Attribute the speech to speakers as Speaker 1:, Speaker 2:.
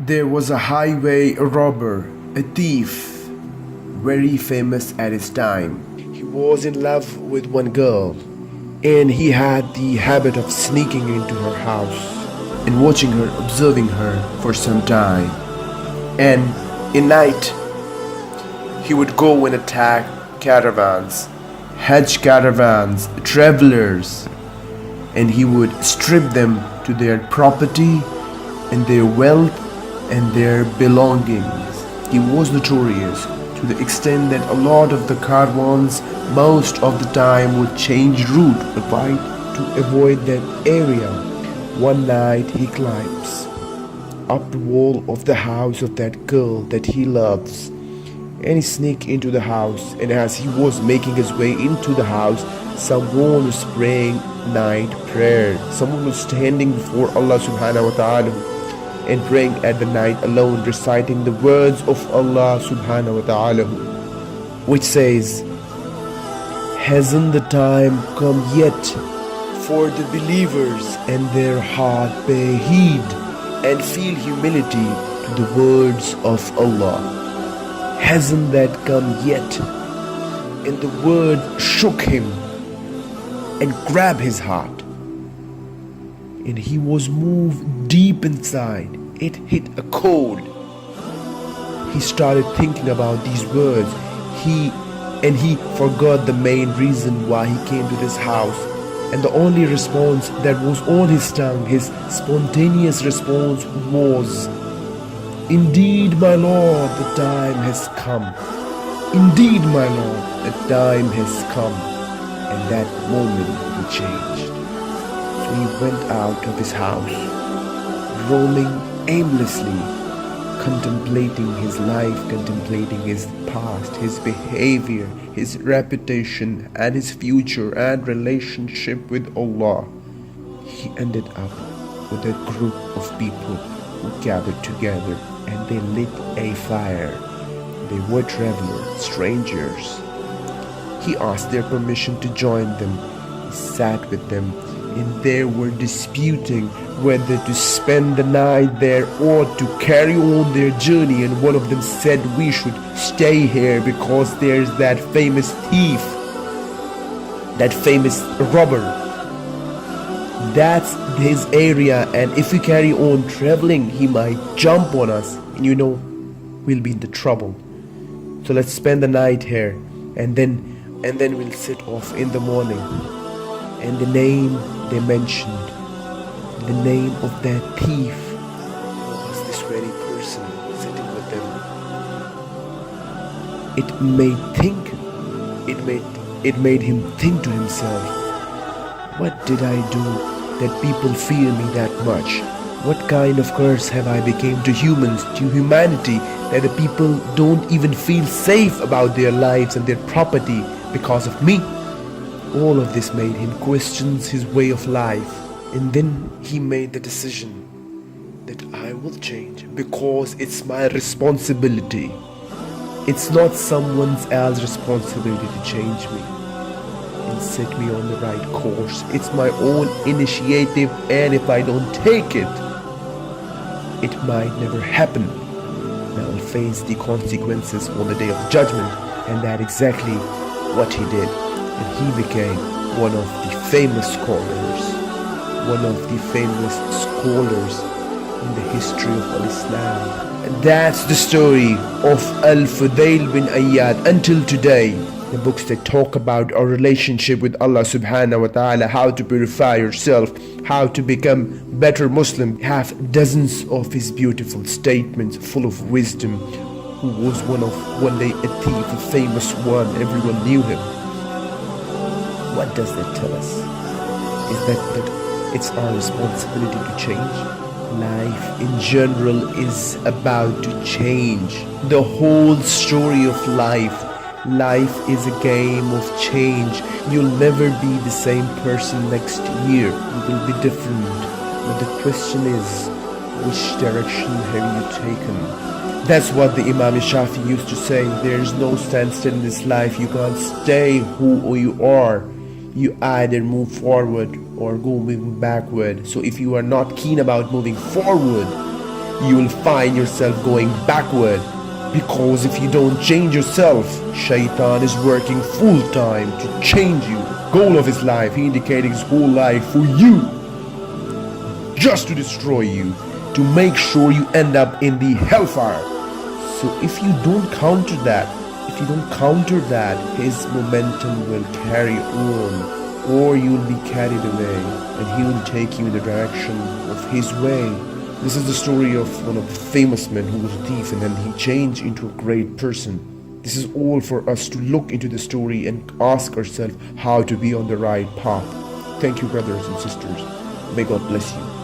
Speaker 1: There was a highway robber, a thief, very famous at his time. He was in love with one girl, and he had the habit of sneaking into her house and watching her, observing her for some time. And in night, he would go and attack caravans, Hajj caravans, travelers, and he would strip them to their property and their wealth and their belongings. He was notorious to the extent that a lot of the caravans most of the time would change route to avoid that area. One night he climbs up the wall of the house of that girl that he loves, and he sneaks into the house, and as he was making his way into the house, someone was praying night prayer. Someone was standing before Allah subhanahu wa ta'ala and praying at the night alone, reciting the words of Allah subhanahu wa ta'ala, which says, "Hasn't the time come yet for the believers and their heart pay heed and feel humility to the words of Allah? Hasn't that come yet?" And the word shook him and grabbed his heart, and he was moved deep inside. It hit a chord. He started thinking about these words. He forgot the main reason why he came to this house, and the only response that was on his tongue, his spontaneous response was, "Indeed, my Lord, the time has come. Indeed, my Lord, the time has come." And that moment he changed. So he went out of his house, roaming aimlessly, contemplating his life, contemplating his past, his behavior, his reputation, and his future and relationship with Allah. He ended up with a group of people who gathered together, and they lit a fire. They were travelers, strangers. He asked their permission to join them. He sat with them, and they were disputing whether to spend the night there or to carry on their journey. And one of them said, "We should stay here because there's that famous thief, that famous robber. That's his area, and if we carry on traveling, he might jump on us, and we'll be in the trouble. So let's spend the night here, and then we'll set off in the morning." And the name they mentioned, the name of that thief, was this very person sitting with them. It made him think to himself, "What did I do that people fear me that much? What kind of curse have I become to humans, to humanity, that the people don't even feel safe about their lives and their property because of me?" All of this made him question his way of life. And then he made the decision that I will change because it's my responsibility. It's not someone else's responsibility to change me and set me on the right course. It's my own initiative, and if I don't take it, it might never happen. And I'll face the consequences on the day of judgment. And that's exactly what he did. And he became one of the famous scholars in the history of Islam. And that's the story of Imam Fudayl ibn Iyad until today. The books that talk about our relationship with Allah subhanahu wa ta'ala, how to purify yourself, how to become better Muslim, have dozens of his beautiful statements full of wisdom. Who was one day a thief, a famous one, everyone knew him. What does that tell us? Is that it's our responsibility to change? Life in general is about to change. The whole story of life is a game of change. You'll never be the same person next year. You will be different. But the question is, which direction have you taken? That's what the Imam Shafi used to say. There's no standstill in this life. You can't stay who you are. You either move forward or go moving backward. So if you are not keen about moving forward, you will find yourself going backward. Because if you don't change yourself, Shaitan is working full time to change you. Goal of his life, he indicated his whole life for you, just to destroy you, to make sure you end up in the hellfire. So if you don't counter that, his momentum will carry on, or you will be carried away, and he will take you in the direction of his way. This is the story of one of the famous men who was a thief and then he changed into a great person. This is all for us to look into the story and ask ourselves how to be on the right path. Thank you, brothers and sisters. May God bless you.